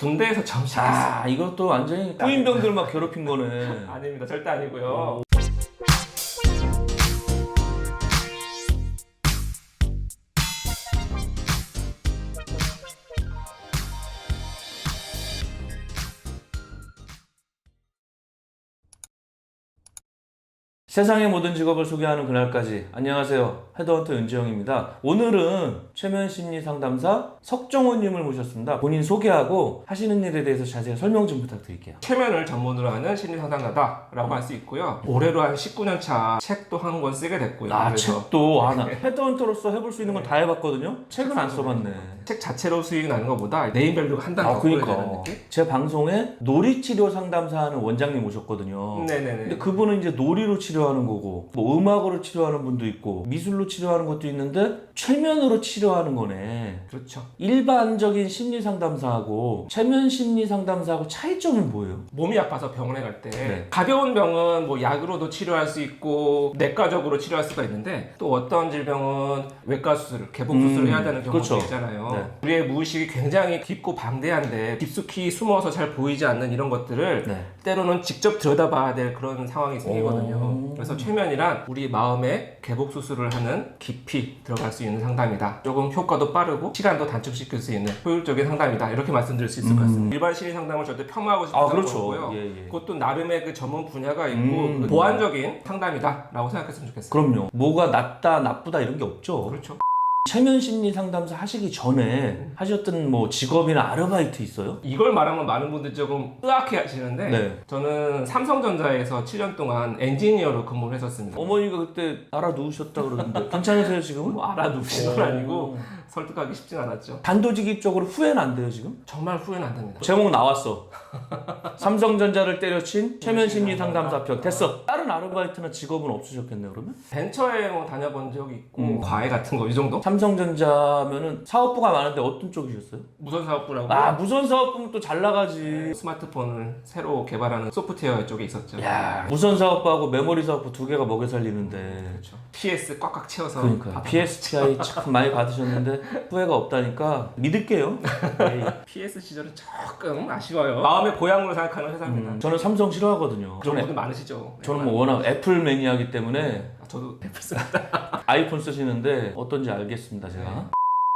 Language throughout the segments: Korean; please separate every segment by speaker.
Speaker 1: 군대에서 처음 시작했어요.
Speaker 2: 이것도 완전히 후임병들 막 괴롭힌 거네.
Speaker 1: 아닙니다. 절대 아니고요.
Speaker 2: 세상의 모든 직업을 소개하는 그날까지. 안녕하세요, 헤드헌터 윤지영입니다. 오늘은 최면심리상담사 석정호님을 모셨습니다. 본인 소개하고 하시는 일에 대해서 자세히 설명 좀 부탁드릴게요.
Speaker 1: 최면을 전문으로 하는 심리상담가다라고 할 수 있고요. 올해로 한 19년 차 책도 한 권 쓰게 됐고요. 그래서
Speaker 2: 책도 나 헤드헌터로서 해볼 수 있는 건 다 해봤거든요. 책은 안 써봤네.
Speaker 1: 책 자체로 수익이 나는 것보다 네임밸류가 한 단 더 보여야 되는 느낌?
Speaker 2: 제 방송에 놀이치료 상담사 하는 원장님 오셨거든요.
Speaker 1: 네네네.
Speaker 2: 근데 그분은 이제 놀이로 치료하는 거고, 뭐 음악으로 치료하는 분도 있고, 미술로 치료하는 것도 있는데 최면으로 치료하는 거네.
Speaker 1: 그렇죠.
Speaker 2: 일반적인 심리 상담사하고 최면 심리 상담사하고 차이점은 뭐예요?
Speaker 1: 몸이 아파서 병원에 갈 때
Speaker 2: 네.
Speaker 1: 가벼운 병은 뭐 약으로도 치료할 수 있고 내과적으로 치료할 수가 있는데 또 어떤 질병은 외과 수술, 개복 수술을 해야 되는 경우도
Speaker 2: 그렇죠.
Speaker 1: 있잖아요.
Speaker 2: 네.
Speaker 1: 우리의 무의식이 굉장히 깊고 방대한데 깊숙이 숨어서 잘 보이지 않는 이런 것들을
Speaker 2: 네.
Speaker 1: 때로는 직접 들여다봐야 될 그런 상황이 생기거든요. 그래서 최면이란 우리 마음에 개복 수술을 하는 깊이 들어갈 수 있는 상담이다. 조금 효과도 빠르고 시간도 단축시킬 수 있는 효율적인 상담이다. 이렇게 말씀드릴 수 있을 것 같습니다. 일반 심리 상담을 절대 폄하하고 싶지 않고요.
Speaker 2: 그렇죠. 예.
Speaker 1: 그것도 나름의 그 전문 분야가 있고 그 보완적인 상담이다라고 생각했으면 좋겠어요.
Speaker 2: 그럼요. 뭐가 낫다, 나쁘다 이런 게 없죠.
Speaker 1: 그렇죠.
Speaker 2: 최면 심리 상담사 하시기 전에 하셨던 뭐 직업이나 아르바이트 있어요?
Speaker 1: 이걸 말하면 많은 분들이 조금 의아해 하시는데
Speaker 2: 네.
Speaker 1: 저는 삼성전자에서 7년 동안 엔지니어로 근무를 했었습니다.
Speaker 2: 어머니가 그때 알아누우셨다 그러는데 괜찮으세요 지금은?
Speaker 1: 뭐 알아두신 건 아니고 설득하기 쉽진 않았죠.
Speaker 2: 단도직입적으로 후회는 안 돼요 지금?
Speaker 1: 정말 후회는 안 됩니다.
Speaker 2: 제목 나왔어. 삼성전자를 때려친 최면 심리 상담사 편. 됐어. 다른 아르바이트나 직업은 없으셨겠네요 그러면?
Speaker 1: 벤처에 뭐 다녀본 적이 있고 과외 같은 거 이 정도?
Speaker 2: 삼성전자면은 사업부가 많은데 어떤 쪽이셨어요?
Speaker 1: 무선사업부라고
Speaker 2: 무선 사업부면 또 잘 나가지.
Speaker 1: 스마트폰을 새로 개발하는 소프트웨어 쪽에 있었죠.
Speaker 2: 야, 무선 사업부하고 메모리 사업부 두 개가 먹여 살리는데.
Speaker 1: 그렇죠. PS 꽉꽉 채워서
Speaker 2: 그러니까 PSTI 참 많이 받으셨는데 후회가 없다니까 믿을게요. 네.
Speaker 1: PS 시절은 조금 아쉬워요. 마음의 고향으로 생각하는 회사입니다.
Speaker 2: 저는 삼성 싫어하거든요.
Speaker 1: 그런 분들 많으시죠.
Speaker 2: 저는 뭐 워낙 애플 매니아이기 때문에
Speaker 1: 저도 애플 씁니다.
Speaker 2: 아이폰 쓰시는데 어떤지 알겠습니다 제가.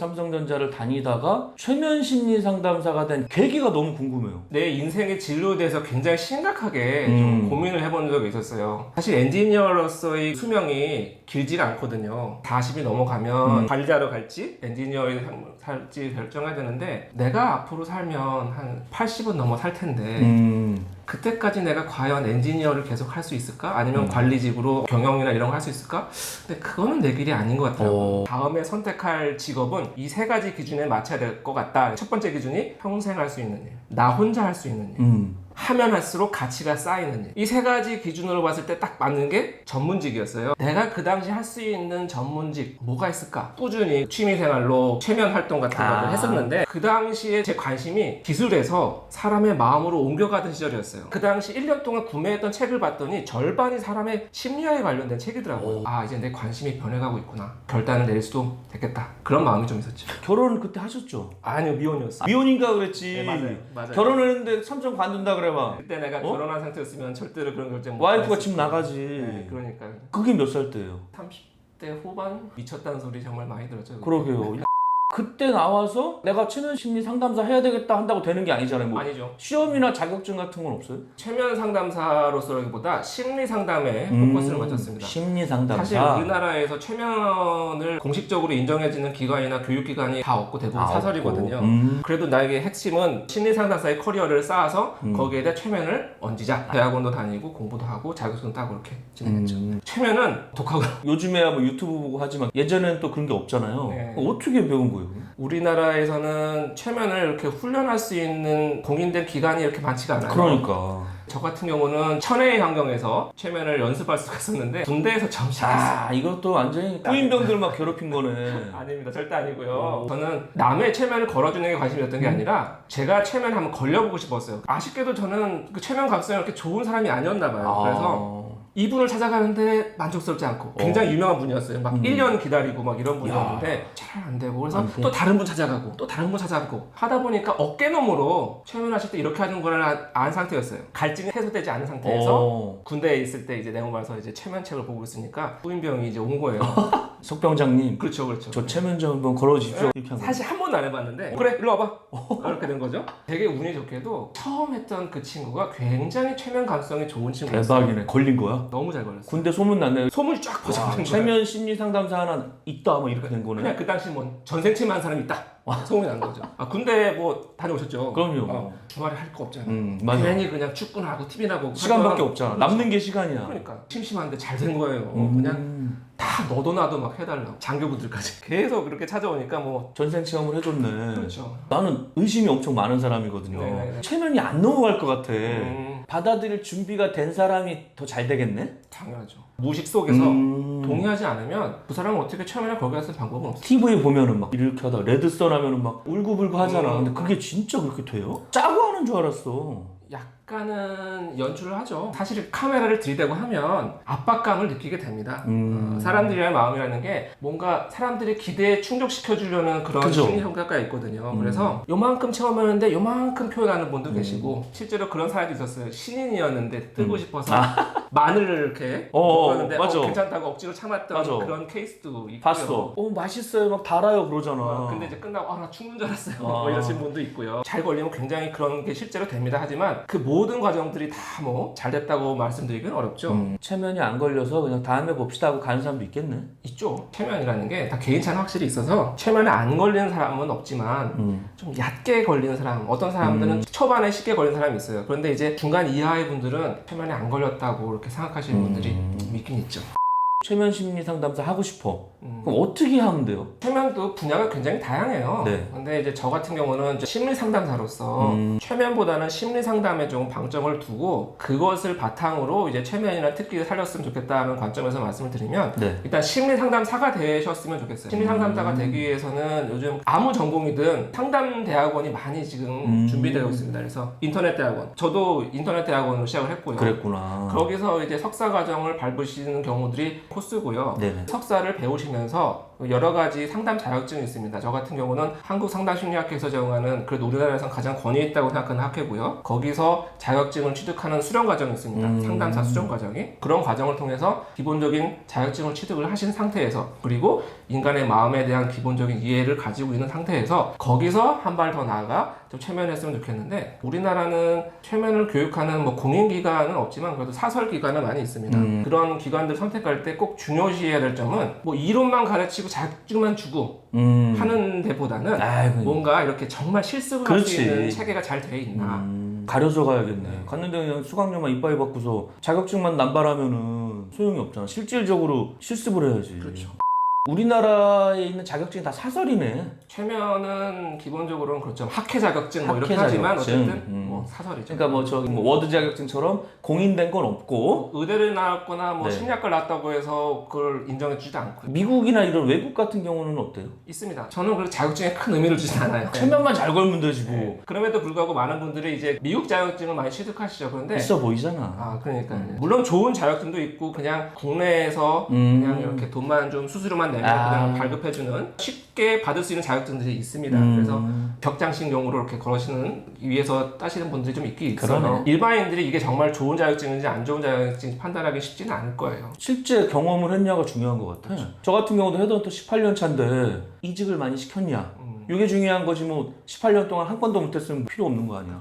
Speaker 2: 삼성전자를 다니다가 최면 심리 상담사가 된 계기가 너무 궁금해요.
Speaker 1: 내 인생의 진로에 대해서 굉장히 심각하게 좀 고민을 해본 적이 있었어요. 사실 엔지니어로서의 수명이 길지가 않거든요. 40이 넘어가면 관리자로 갈지 엔지니어로 살지 결정해야 되는데 내가 앞으로 살면 한 80은 넘어 살 텐데 그때까지 내가 과연 엔지니어를 계속 할 수 있을까? 아니면 관리직으로 경영이나 이런 거 할 수 있을까? 근데 그거는 내 길이 아닌 것 같아요. 다음에 선택할 직업은 이 세 가지 기준에 맞춰야 될 것 같다. 첫 번째 기준이 평생 할 수 있는 일. 나 혼자 할 수 있는 일. 하면 할수록 가치가 쌓이는 일. 이 세 가지 기준으로 봤을 때 딱 맞는 게 전문직이었어요. 내가 그 당시 할 수 있는 전문직 뭐가 있을까? 꾸준히 취미생활로 최면 활동 같은 것을 했었는데 그 당시에 제 관심이 기술에서 사람의 마음으로 옮겨가던 시절이었어요. 그 당시 1년 동안 구매했던 책을 봤더니 절반이 사람의 심리학에 관련된 책이더라고요. 이제 내 관심이 변해가고 있구나. 결단을 내릴 수도 됐겠다. 그런 마음이 좀 있었죠.
Speaker 2: 결혼은 그때 하셨죠?
Speaker 1: 아니요, 미혼이었어요.
Speaker 2: 미혼인가 그랬지.
Speaker 1: 네, 맞아요.
Speaker 2: 결혼을 했는데 삼성 관둔다 그래 봐.
Speaker 1: 그때 내가 결혼한 상태였으면 절대로 그런 결정 못
Speaker 2: 와이프가
Speaker 1: 했을
Speaker 2: 집
Speaker 1: 거예요.
Speaker 2: 나가지.
Speaker 1: 네, 그러니까
Speaker 2: 그게 몇 살 때예요?
Speaker 1: 30대 후반 미쳤다는 소리 정말 많이 들었죠.
Speaker 2: 그러게요. 그때 나와서 내가 최면 심리 상담사 해야 되겠다 한다고 되는 게 아니잖아요. 뭐
Speaker 1: 아니죠.
Speaker 2: 시험이나 자격증 같은 건 없어요?
Speaker 1: 최면 상담사로서라기보다 심리 상담에 포커스를 맞췄습니다.
Speaker 2: 심리 상담사.
Speaker 1: 사실 우리나라에서 최면을 공식적으로 인정해지는 기관이나 교육기관이 다 없고 대부분 사설이거든요. 그래도 나에게 핵심은 심리 상담사의 커리어를 쌓아서 거기에 대해 최면을 얹자. 대학원도 다니고 공부도 하고 자격증 따고 그렇게 진행했죠. 최면은 독하고
Speaker 2: 요즘에야 뭐 유튜브 보고 하지만 예전에는 또 그런 게 없잖아요.
Speaker 1: 네.
Speaker 2: 어떻게 배운 거예요?
Speaker 1: 우리나라에서는 최면을 이렇게 훈련할 수 있는 공인된 기관이 이렇게 많지가 않아요.
Speaker 2: 그러니까.
Speaker 1: 저 같은 경우는 천혜의 환경에서 최면을 연습할 수가 있었는데 군대에서 처음 시작했어요.
Speaker 2: 이것도 완전히 후임병들 막 괴롭힌 거네.
Speaker 1: 아닙니다. 절대 아니고요. 저는 남의 최면을 걸어주는 게 관심이었던 게 아니라 제가 최면 한번 걸려보고 싶었어요. 아쉽게도 저는 그 최면 각성이 그렇게 좋은 사람이 아니었나 봐요. 그래서 이분을 찾아가는데 만족스럽지 않고 굉장히 유명한 분이었어요. 막 1년 기다리고 막 이런 분이었는데 잘 안 되고 그래서
Speaker 2: 안 돼.
Speaker 1: 또 다른 분 찾아가고 또 다른 분 찾아가고 하다 보니까 어깨너머로 최면하실 때 이렇게 하는 걸 안 상태였어요. 갈증이 해소되지 않은 상태에서 군대에 있을 때 이제 내가 와서 이제 최면책을 보고 있으니까 후임병이 이제 온 거예요.
Speaker 2: 석병장님,
Speaker 1: 그렇죠.
Speaker 2: 저 체면장 한번 걸어주십시오. 이렇게 한 거.
Speaker 1: 사실 한 번도 안 해봤는데 그래 일로 와봐 이렇게 된 거죠. 되게 운이 좋게도 처음 했던 그 친구가 굉장히 최면 감성이 좋은 친구였어요.
Speaker 2: 대박이네. 걸린 거야?
Speaker 1: 너무 잘 걸렸어요.
Speaker 2: 군대 소문 났네.
Speaker 1: 소문이 쫙 퍼져버린 거야.
Speaker 2: 최면 심리 상담사 하나 있다, 뭐 이렇게 된 거네.
Speaker 1: 그냥 그 당시 뭐 전생 체면한 사람이 있다 소문이 난 거죠. 군대 뭐 다녀오셨죠?
Speaker 2: 그럼요.
Speaker 1: 주말에 할 거 없잖아.
Speaker 2: 맞아.
Speaker 1: 괜히 그냥 축구나 하고 TV나 보고
Speaker 2: 시간밖에
Speaker 1: 하면
Speaker 2: 없잖아.
Speaker 1: 그렇죠.
Speaker 2: 남는 게 시간이야.
Speaker 1: 그러니까 심심한데 잘 된 거예요. 그냥 다 너도 나도 막 해달라고 장교부들까지 계속 그렇게 찾아오니까 뭐
Speaker 2: 전생 체험을 해줬네.
Speaker 1: 그렇죠.
Speaker 2: 나는 의심이 엄청 많은 사람이거든요.
Speaker 1: 네네네.
Speaker 2: 체면이 안 넘어갈 것 같아. 받아들일 준비가 된 사람이 더 잘 되겠네?
Speaker 1: 당연하죠. 무식 속에서 동의하지 않으면 그 사람은 어떻게 최면을 걸게 할 방법은 없어.
Speaker 2: TV 보면은 막 이렇게 하다가 레드썬 하면은 막 울고불고 하잖아. 근데 그게 진짜 그렇게 돼요? 짜고 하는 줄 알았어.
Speaker 1: 약간은 연출을 하죠. 사실 카메라를 들이대고 하면 압박감을 느끼게 됩니다. 사람들이라는 마음이라는 게 뭔가 사람들의 기대에 충족시켜주려는 그런
Speaker 2: 그죠.
Speaker 1: 심리 성격가 있거든요. 그래서 요만큼 체험하는데 요만큼 표현하는 분도 계시고 실제로 그런 사람도 있었어요. 신인이었는데 뜨고 싶어서 마늘을 이렇게 먹었는데
Speaker 2: 맞아.
Speaker 1: 괜찮다고 억지로 참았던
Speaker 2: 맞아.
Speaker 1: 그런 케이스도 있고요.
Speaker 2: 봤어. 맛있어요. 막 달아요. 그러잖아.
Speaker 1: 근데 이제 끝나고 나 죽는 줄 알았어요. 뭐 이러신 분도 있고요. 잘 걸리면 굉장히 그런 게 실제로 됩니다. 하지만 그 모든 과정들이 다 뭐 잘 됐다고 말씀드리기는 어렵죠.
Speaker 2: 체면이 안 걸려서 그냥 다음에 봅시다 하고 가는 사람도 있겠네.
Speaker 1: 있죠. 최면이라는 게 다 개인차는 확실히 있어서 최면에 안 걸리는 사람은 없지만 좀 얕게 걸리는 사람, 어떤 사람들은 초반에 쉽게 걸리는 사람이 있어요. 그런데 이제 중간 이하의 분들은 최면에 안 걸렸다고 그렇게 생각하시는 분들이 좀 있긴 있죠.
Speaker 2: 최면 심리 상담사 하고 싶어. 그럼 어떻게 하면 돼요?
Speaker 1: 최면도 분야가 굉장히 다양해요.
Speaker 2: 네.
Speaker 1: 근데 이제 저 같은 경우는 이제 심리 상담사로서 최면보다는 심리 상담에 좀 방점을 두고 그것을 바탕으로 이제 최면이나 특기를 살렸으면 좋겠다는 관점에서 말씀을 드리면
Speaker 2: 네.
Speaker 1: 일단 심리 상담사가 되셨으면 좋겠어요. 심리 상담사가 되기 위해서는 요즘 아무 전공이든 상담 대학원이 많이 지금 준비되어 있습니다. 그래서 인터넷 대학원. 저도 인터넷 대학원으로 시작을 했고요.
Speaker 2: 그랬구나.
Speaker 1: 거기서 이제 석사 과정을 밟으시는 경우들이 코스고요.
Speaker 2: 네네.
Speaker 1: 석사를 배우시면서 여러 가지 상담 자격증이 있습니다. 저 같은 경우는 한국상담심리학회에서 제공하는 그래도 우리나라에서 가장 권위 있다고 생각하는 학회고요. 거기서 자격증을 취득하는 수련 과정이 있습니다. 상담사 수련 과정이. 그런 과정을 통해서 기본적인 자격증을 취득을 하신 상태에서 그리고 인간의 마음에 대한 기본적인 이해를 가지고 있는 상태에서 거기서 한 발 더 나아가 좀 최면했으면 좋겠는데 우리나라는 최면을 교육하는 뭐 공인기관은 없지만 그래도 사설기관은 많이 있습니다. 그런 기관들 선택할 때 꼭 중요시해야 될 점은 뭐 이론만 가르치고 자격증만 주고 하는 데보다는
Speaker 2: 아이고.
Speaker 1: 뭔가 이렇게 정말 실습을 할 수
Speaker 2: 그렇지.
Speaker 1: 있는 체계가 잘 돼 있나.
Speaker 2: 가려져 가야겠네. 갔는데 그냥 수강료만 이빠이 받고서 자격증만 남발하면은 소용이 없잖아. 실질적으로 실습을 해야지.
Speaker 1: 그렇죠.
Speaker 2: 우리나라에 있는 자격증이 다 사설이네.
Speaker 1: 최면은 기본적으로는 그렇죠. 학회 자격증 뭐 이렇게
Speaker 2: 학회
Speaker 1: 하지만
Speaker 2: 자격증.
Speaker 1: 어쨌든 뭐 사설이죠.
Speaker 2: 그러니까 뭐 저기 뭐 워드 자격증처럼 공인된 건 없고
Speaker 1: 의대를 나왔거나 뭐
Speaker 2: 네.
Speaker 1: 심리학과를 나왔다고 해서 그걸 인정해 주지도 않고요.
Speaker 2: 미국이나 이런 외국 같은 경우는 어때요?
Speaker 1: 있습니다. 저는 그 자격증에 큰 의미를 주진 않아요.
Speaker 2: 체면만 잘 걸면 되지 뭐.
Speaker 1: 네. 그럼에도 불구하고 많은 분들이 이제 미국 자격증을 많이 취득하시죠. 그런데
Speaker 2: 있어 보이잖아.
Speaker 1: 아 그러니까 물론 좋은 자격증도 있고 그냥 국내에서 그냥 이렇게 돈만 좀 수수료만 내면 그냥 발급해주는 쉽게 받을 수 있는 자격증들이 있습니다. 그래서 격장식 용으로 이렇게 걸으시는 위해서 따시는 분들이 좀 있긴 있어요.
Speaker 2: 그러네.
Speaker 1: 일반인들이 이게 정말 좋은 자격증인지 안 좋은 자격증인지 판단하기 쉽지는 않을 거예요.
Speaker 2: 실제 경험을 했냐가 중요한 것 같아. 저 같은 경우도 헤드헌터 18년 차인데 이직을 많이 시켰냐. 이게 중요한 거지 뭐 18년 동안 한 건도 못했으면 필요 없는 거 아니야.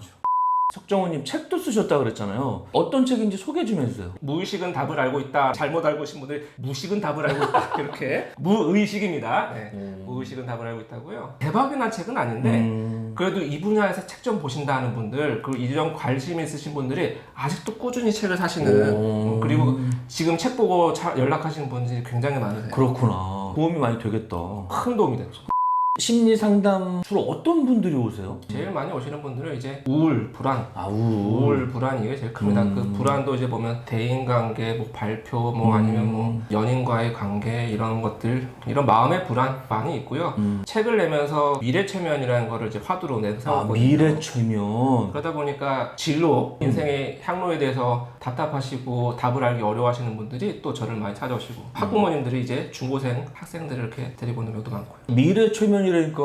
Speaker 2: 석정호님 책도 쓰셨다 그랬잖아요. 어떤 책인지 소개 좀 해주세요.
Speaker 1: 무의식은 답을 알고 있다. 잘못 알고 계신 분들이 무식은 답을 알고 있다. 이렇게 무의식입니다. 네. 무의식은 답을 알고 있다고요. 대박이 난 책은 아닌데 그래도 이 분야에서 책 좀 보신다는 분들 그리고 이런 관심 있으신 분들이 아직도 꾸준히 책을 사시는 그리고 지금 책 보고 연락하시는 분들이 굉장히 많으세요.
Speaker 2: 그렇구나. 도움이 많이 되겠다.
Speaker 1: 큰 도움이 되죠.
Speaker 2: 심리 상담 주로 어떤 분들이 오세요?
Speaker 1: 제일 많이 오시는 분들은 이제 우울, 불안.
Speaker 2: 우울.
Speaker 1: 우울, 불안 이게 제일 큽니다. 그 불안도 이제 보면 대인관계, 뭐 발표, 뭐 아니면 뭐 연인과의 관계 이런 것들, 이런 마음의 불안 많이 있고요. 책을 내면서 미래체면이라는 거를 이제 화두로 내세웠거든요.
Speaker 2: 미래체면.
Speaker 1: 그러다 보니까 진로, 인생의 향로에 대해서 답답하시고 답을 알기 어려워하시는 분들이 또 저를 많이 찾아오시고 학부모님들이 이제 중고생 학생들을 이렇게 데리고 오는 경우도 많고요.
Speaker 2: 미래체면이라니까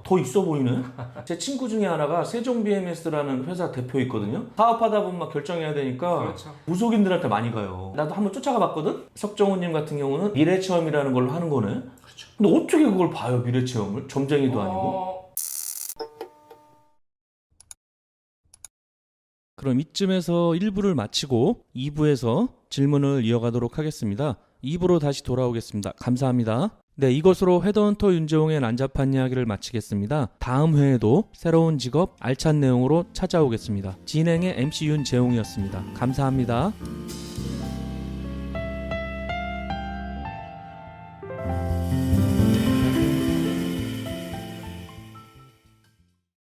Speaker 2: 더 있어 보이네? 제 친구 중에 하나가 세종 BMS라는 회사 대표 있거든요. 사업하다 보면 막 결정해야 되니까
Speaker 1: 그렇죠.
Speaker 2: 무속인들한테 많이 가요. 나도 한번 쫓아가 봤거든? 석정우님 같은 경우는 미래체험이라는 걸로 하는 거네?
Speaker 1: 그렇죠.
Speaker 2: 근데 어떻게 그걸 봐요, 미래체험을? 점쟁이도 아니고?
Speaker 3: 그럼 이쯤에서 1부를 마치고 2부에서 질문을 이어가도록 하겠습니다. 2부로 다시 돌아오겠습니다. 감사합니다. 네, 이것으로 헤드헌터 윤재홍의 난잡한 이야기를 마치겠습니다. 다음 회에도 새로운 직업 알찬 내용으로 찾아오겠습니다. 진행의 MC 윤재홍이었습니다. 감사합니다.